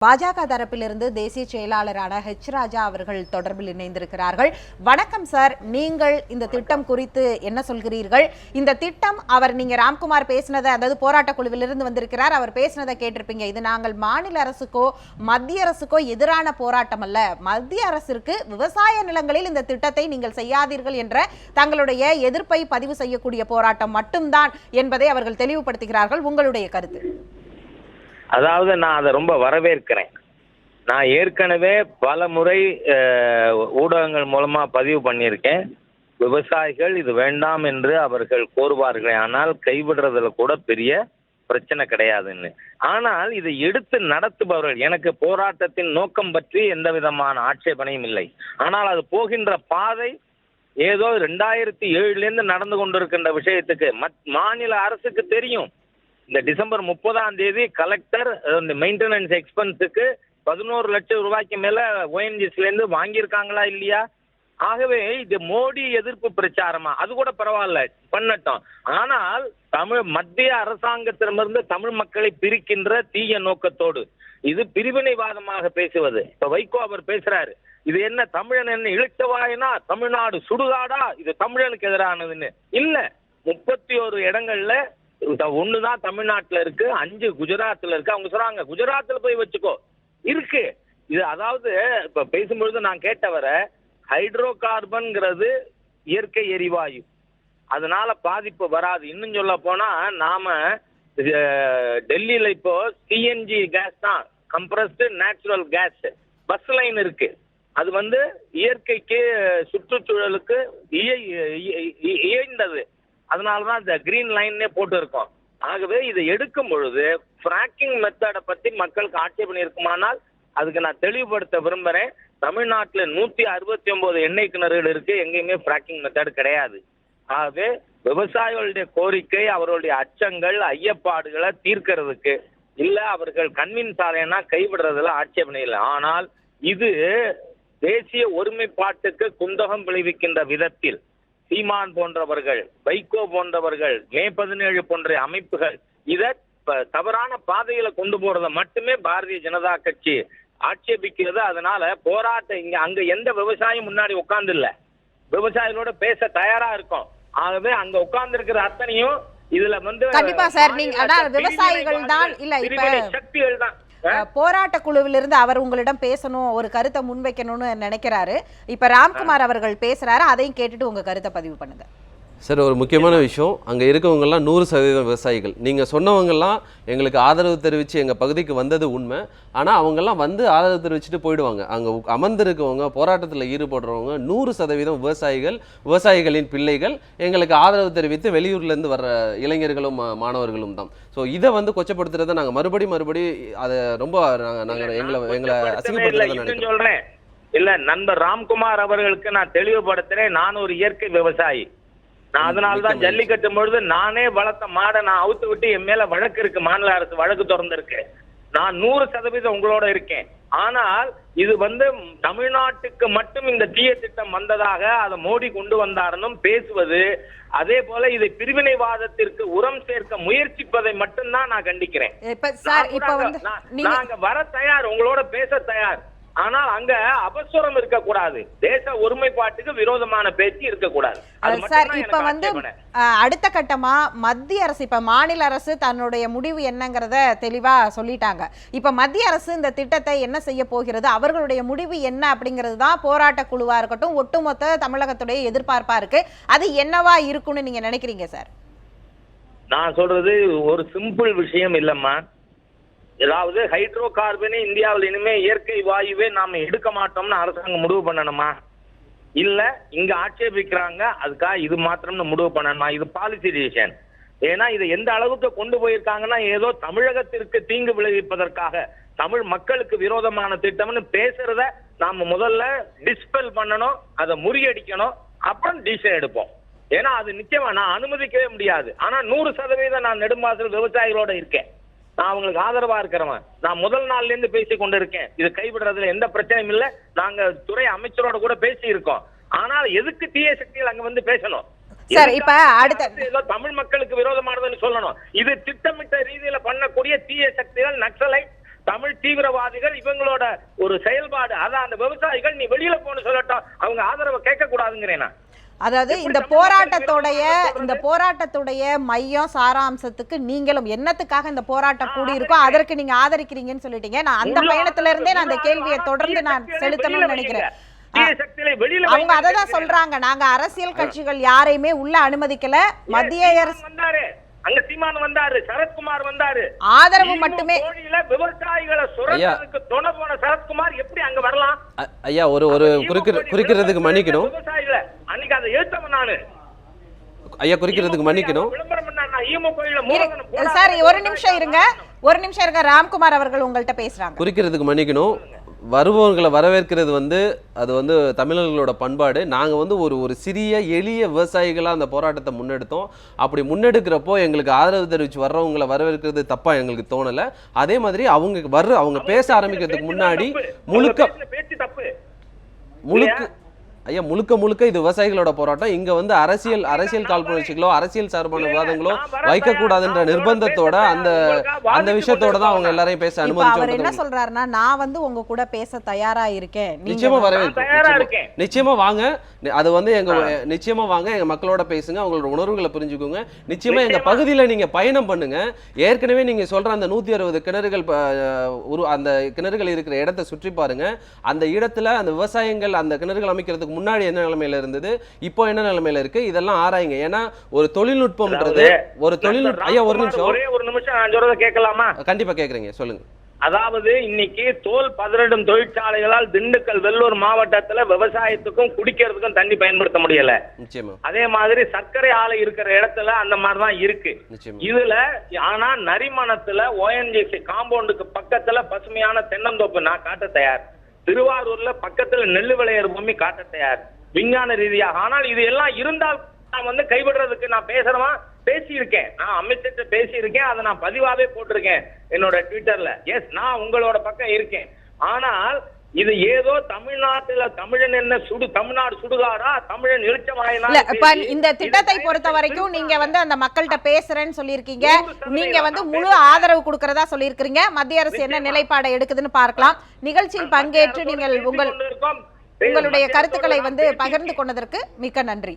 பாஜக தரப்பிலிருந்து தேசிய செயலாளரான ஹெச் ராஜா அவர்கள் தொடர்பில் இணைந்திருக்கிறார்கள். வணக்கம் சார், நீங்கள் இந்த திட்டம் குறித்து என்ன சொல்கிறீர்கள்? இந்த திட்டம் நீங்க ராம்குமார் பேசினதை, அதாவது போராட்ட குழுவிலிருந்து வந்திருக்கிறார், அவர் பேசினதை கேட்டிருப்பீங்க. இது நாங்கள் மாநில அரசுக்கோ மத்திய அரசுக்கோ எதிரான போராட்டம் அல்ல, மத்திய அரசிற்கு விவசாய நிலங்களில் இந்த திட்டத்தை நீங்கள் செய்யாதீர்கள் என்ற தங்களுடைய எதிர்ப்பை பதிவு செய்யக்கூடிய போராட்டம் மட்டும்தான் என்பதை அவர்கள் தெளிவுபடுத்துகிறார்கள். உங்களுடைய கருத்து? அதாவது நான் அதை ரொம்ப வரவேற்கிறேன். நான் ஏற்கனவே பல முறை ஊடகங்கள் மூலமா பதிவு பண்ணியிருக்கேன். விவசாயிகள் இது வேண்டாம் என்று அவர்கள் கோருவார்களே, ஆனால் கைவிடுறதுல கூட பெரிய பிரச்சனை கிடையாதுன்னு. ஆனால் இதை எடுத்து நடத்துபவர்கள், எனக்கு போராட்டத்தின் நோக்கம் பற்றி எந்த விதமான ஆட்சேபனையும் இல்லை. ஆனால் அது போகின்ற பாதை ஏதோ 2007 நடந்து கொண்டிருக்கின்ற விஷயத்துக்கு மாநில அரசுக்கு தெரியும். இந்த டிசம்பர் 30 கலெக்டர் இந்த மெயின்டெனன்ஸ் எக்ஸ்பென்ஸுக்கு 11 லட்சம் ரூபாய்க்கு மேல ஓஎன்ஜிசிலேருந்து வாங்கியிருக்காங்களா இல்லையா? ஆகவே இது மோடி எதிர்ப்பு பிரச்சாரமா? அது கூட பரவாயில்ல, பண்ணட்டும். ஆனால் மத்திய அரசாங்கத்திடமிருந்து தமிழ் மக்களை பிரிக்கின்ற தீய நோக்கத்தோடு இது பிரிவினைவாதமாக பேசுவது. இப்ப வைகோ அவர் பேசுறாரு, இது என்ன தமிழன் என்ன இழுத்தவாயினா, தமிழ்நாடு சுடுகாடா, இது தமிழனுக்கு எதிரானதுன்னு. இல்ல, 31 இடங்கள்ல ஒண்ணுதான் தமிழ்நாட்டுல இருக்கு, 5 குஜராத்ல இருக்கு. அவங்க சொல்றாங்க குஜராத்ல போய் வச்சுக்கோ இருக்கு. இது அதாவது இப்ப பேசும்பொழுது நான் கேட்டவரை, ஹைட்ரோ கார்பன்ங்கிறது இயற்கை எரிவாயு, அதனால பாதிப்பு வராது. இன்னும் சொல்ல போனா நாம டெல்லியில இப்போ சிஎன்ஜி கேஸ் தான், compressed natural gas bus line இருக்கு. அது இயற்கைக்கு சுற்றுச்சூழலுக்கு இயைந்தது. அதனாலதான் இந்த கிரீன் லைன்னே போட்டு இருக்கோம். ஆகவே இதை எடுக்கும் பொழுது ஃப்ராக்கிங் மெத்தடை பத்தி மக்களுக்கு ஆட்சேபனை இருக்குமானால் அதுக்கு நான் தெளிவுபடுத்த விரும்புறேன். தமிழ்நாட்டில் 169 எண்ணெய் கிணறுகள் இருக்கு, எங்கேயுமே ஃப்ராக்கிங் மெத்தட் கிடையாது. ஆகவே விவசாயிகளுடைய கோரிக்கை, அவர்களுடைய அச்சங்கள் ஐயப்பாடுகளை தீர்க்கிறதுக்கு இல்ல, அவர்கள் கன்வின்ஸ் ஆலைன்னா கைவிடுறதுல ஆட்சேபனை இல்லை. ஆனால் இது தேசிய ஒருமைப்பாட்டுக்கு குந்தகம் விளைவிக்கின்ற விதத்தில் சீமான் போன்றவர்கள், வைகோ போன்றவர்கள், மே 17 போன்ற அமைப்புகள் இதை தவறான பாதையில கொண்டு போறதை மட்டுமே பாரதிய ஜனதா கட்சி ஆட்சேபிக்கிறது. அதனால போராட்டம் அங்க எந்த விவசாயம் முன்னாடி உட்கார்ந்து இல்ல, விவசாயிகளோட பேச தயாரா இருக்கும். ஆகவே அங்க உட்கார்ந்து இருக்கிற அத்தனையும் இதுல கண்டிப்பா சார், நீங்க விவசாயிகள் தான் இல்ல, இப்ப சக்திகள் தான். போராட்ட குழுவிலிருந்து அவர் உங்களிடம் பேசணும், ஒரு கருத்தை முன்வைக்கணும்னு நினைக்கிறாரு. இப்ப ராம்குமார் அவர்கள் பேசுறாரு, அதையும் கேட்டுட்டு உங்க கருத்தை பதிவு பண்ணுங்க சார். ஒரு முக்கியமான விஷயம், அங்கே இருக்கவங்கெல்லாம் 100% விவசாயிகள். நீங்கள் சொன்னவங்கெல்லாம் எங்களுக்கு ஆதரவு தெரிவித்து எங்கள் பகுதிக்கு வந்தது உண்மை. ஆனால் அவங்கெல்லாம் ஆதரவு தெரிவிச்சுட்டு போயிடுவாங்க. அங்கே அமர்ந்திருக்கவங்க, போராட்டத்தில் ஈடுபடுறவங்க 100% விவசாயிகள், விவசாயிகளின் பிள்ளைகள், எங்களுக்கு ஆதரவு தெரிவித்து வெளியூர்லேருந்து வர்ற இளைஞர்களும் மாணவர்களும் தான். ஸோ இதை கொச்சப்படுத்துறதை நாங்கள் மறுபடி அதை ரொம்ப நாங்கள் எங்களை அசிங்கப்படுத்துறதை சொல்கிறேன். இல்லை, நண்பர் ராம்குமார் அவர்களுக்கு நான் தெளிவுபடுத்துகிறேன். நான் ஒரு இயற்கை விவசாயி. நான் அதனால்தான் ஜல்லிக்கட்டும் பொழுது நானே வளர்த்த மாடை நான் அவுத்து விட்டு என் மேல வழக்கு இருக்கு, மாநில அரசு வழக்கு திறந்திருக்கு. நான் 100% உங்களோட இருக்கேன். ஆனால் இது தமிழ்நாட்டுக்கு மட்டும் இந்த தீய திட்டம் வந்ததாக அதை மோடி கொண்டு வந்தாருன்னு பேசுவது, அதே போல இதை பிரிவினைவாதத்திற்கு உரம் சேர்க்க முயற்சிப்பதை மட்டும்தான் நான் கண்டிக்கிறேன். நாங்க வர தயார், உங்களோட பேச தயார். ஆனால் அங்க அபஸ்வரம் இருக்கக்கூடாது, தேச ஒருமைப்பாட்டுக்கு விரோதமான பேச்சு இருக்கக்கூடாது. சார், இப்ப அடுத்த கட்டமா மத்திய அரசு, இப்ப மாநில அரசு தன்னுடைய முடிவு என்னங்கிறத தெளிவா சொல்லிட்டாங்க. இப்ப மத்திய அரசு இந்த திட்டத்தை என்ன செய்ய போகிறது, அவர்களுடைய முடிவு என்ன அப்படிங்கிறது தான் போராட்ட குழுவா இருக்கட்டும், ஒட்டுமொத்த தமிழகத்துடைய எதிர்பார்ப்பா இருக்கு. அது என்னவா இருக்கும்னு நீங்க நினைக்கிறீங்க சார்? நான் சொல்றது ஒரு சிம்பிள் விஷயம் இல்லம்மா. ஏதாவது ஹைட்ரோ கார்பனே இந்தியாவில் இனிமே இயற்கை வாயுவே நாம எடுக்க மாட்டோம்னு அரசாங்கம் முடிவு பண்ணணுமா? இல்ல இங்க ஆட்சேபிக்கிறாங்க, அதுக்காக இது மாத்திரம்னு முடிவு பண்ணணுமா? இது பாலிசி டிசிஷன். ஏன்னா இதை எந்த அளவுக்கு கொண்டு போயிருக்காங்கன்னா, ஏதோ தமிழகத்திற்கு தீங்கு விளைவிப்பதற்காக, தமிழ் மக்களுக்கு விரோதமான திட்டம்னு பேசுறத நாம முதல்ல டிஸ்பெல் பண்ணணும், அதை முறியடிக்கணும், அப்புறம் டிசிஷன் எடுப்போம். ஏன்னா அது நிச்சயமா நான் அனுமதிக்கவே முடியாது. ஆனா 100% நான் நெடும்பாசல் விவசாயிகளோட இருக்கேன். நான் அவங்களுக்கு ஆதரவா இருக்கிறவன். நான் முதல் நாள்ல இருந்து பேசி கொண்டு இருக்கேன். இது கைவிடுறதுல எந்த பிரச்சனையும் இல்லை. நாங்க துறை அமைச்சரோட கூட பேசி இருக்கோம். ஆனால் எதுக்கு தீய சக்திகள் அங்க பேசணும்? சார், இப்ப அடுத்த தமிழ் மக்களுக்கு விரோதமானதுன்னு சொல்லணும். இது திட்டமிட்ட ரீதியில பண்ணக்கூடிய தீய சக்திகள், நக்சலைட், தமிழ் தீவிரவாதிகள் இவங்களோட ஒரு செயல்பாடு. அதான் அந்த விவசாயிகள் நீ வெளியில போன்னு சொல்லட்டும், அவங்க ஆதரவை கேட்க கூடாதுங்கிறேன் நான். அதாவது இந்த போராட்டத்துடைய மையம் சாராம்சத்துக்கு நீங்களும் என்னத்துக்காக இந்த போராட்டம் கூடி இருக்கோ அதற்கு நீங்க ஆதரிக்கிறீங்கன்னு சொல்லிட்டீங்க. நான் அந்த பயணத்துல இருந்தே நான் அந்த கேள்வியை தொடர்ந்து நான் செலுத்தணும்னு நினைக்கிறேன். அவங்க அததான் சொல்றாங்க, நாங்க அரசியல் கட்சிகள் யாரையுமே உள்ள அனுமதிக்கல, மத்திய அரசு வந்தாரு, அங்க சீமான் வந்தாரு, சரத்குமார் வந்தாரு, ஆதரவு மட்டுமே. விவசாயிகளை சுரண்டதுக்கு துணை போன சரத்குமார் எப்படி அங்க வரலாம்? ஐயா ஒரு குறிக்கிறதுக்கு மன்னிக்கணும் விவசாயிகளை அன்னைக்கு அதை எழுத்தவன் நானு. ஐயா குறிக்கிறதுக்கு மன்னிக்கணும் சார். ஒரு நிமிஷம் இருங்க ராம்குமார் அவர்கள் உங்கள்கிட்ட பேசுறாங்க. குறிக்கிறதுக்கு மன்னிக்கணும். வருபவர்களை வரவேற்கிறது அது தமிழர்களோட பண்பாடு. நாங்கள் ஒரு சிறிய எளிய விவசாயிகளாக அந்த போராட்டத்தை முன்னெடுத்தோம். அப்படி முன்னெடுக்கிறப்போ எங்களுக்கு ஆதரவு தெரிவித்து வர்றவங்களை வரவேற்கிறது தப்பாக எங்களுக்கு தோணலை. அதே மாதிரி அவங்க பேச ஆரம்பிக்கிறதுக்கு முன்னாடி முழுக்க இது விவசாயிகளோட போராட்டம். இங்க அரசியல் காழ்ப்புணர்ச்சிகளோ அரசியல் சார்பான விவாதங்களோ வைக்கக்கூடாதுன்ற நிர்பந்தத்தோட அந்த விஷயத்தோட தான் அவங்க எல்லாரையும் பேச அனுமதிச்சு. அவர் என்ன சொல்றாருன்னா, நான் உங்க கூட பேச தயாரா இருக்கேன், நிச்சயமா வரவேற்கிறேன், நிச்சயமா வாங்க. அது நிச்சயமா வாங்க, எங்க மக்களோட பேசுங்க, அவங்களோட உணர்வுகளை புரிஞ்சுக்கோங்க. நிச்சயமா எங்க பகுதியில நீங்க பயணம் பண்ணுங்க. ஏற்கனவே நீங்க சொல்ற அந்த 160 கிணறுகள் அந்த கிணறுகள் இருக்கிற இடத்தை சுற்றி பாருங்க. அந்த இடத்துல அந்த விவசாயங்கள் அந்த கிணறுகள் அமைக்கிறதுக்கு முன்னாடி என்ன நிலைமையில இருந்தது, இப்போ என்ன நிலைமையில இருக்கு, இதெல்லாம் ஆராயுங்க. ஏன்னா ஒரு தொழில்நுட்பம்ன்றது ஐயா ஒரு நிமிஷம் நான் சொல்றத கேட்கலாமா? கண்டிப்பா கேக்குறீங்க, சொல்லுங்க. அதாவது இன்னைக்கு தோல் பதனிடும் தொழிற்சாலைகளால் திண்டுக்கல் வெள்ளூர் மாவட்டத்துல விவசாயத்துக்கும் குடிக்கிறதுக்கும் தண்ணி பயன்படுத்த முடியல. நிச்சயமா. அதே மாதிரி சர்க்கரை ஆலை இருக்கிற இடத்துல அந்த மாதிரிதான் இருக்கு. இதுல ஆனா நரிமணத்துல ONGC காம்பவுண்டுக்கு பக்கத்துல பசுமையான தென்னந்தோப்பு நான் காட்ட தயார். திருவாரூர்ல பக்கத்துல நெல்லு விளையிற பூமி காட்ட தயார் விஞ்ஞான ரீதியாக. ஆனால் இது எல்லாம் இருந்தால் நான் கைவிடுறதுக்கு நான் பேசியிருக்கேன், நான் அமைச்சர்கிட்ட பேசியிருக்கேன், அதை நான் பதிவாவே போட்டிருக்கேன் என்னோட ட்விட்டர்ல. எஸ், நான் உங்களோட பக்கம் இருக்கேன். ஆனால் இது ஏதோ தமிழ்நாட்டுல தமிழன் என்ன தமிழ்நாடு சுடுகாடா, தமிழன் எழுச்சமாயினா? இந்த திட்டத்தை பொறுத்த வரைக்கும் நீங்க அந்த மக்கள்கிட்ட பேசுறேன்னு சொல்லியிருக்கீங்க, நீங்க முழு ஆதரவு கொடுக்கறதா சொல்லியிருக்கீங்க. மத்திய அரசு என்ன நிலைப்பாடை எடுக்குதுன்னு பார்க்கலாம். நிகழ்ச்சியில் பங்கேற்று நீங்கள் உங்களுடைய கருத்துக்களை பகிர்ந்து கொண்டதற்கு மிக்க நன்றி.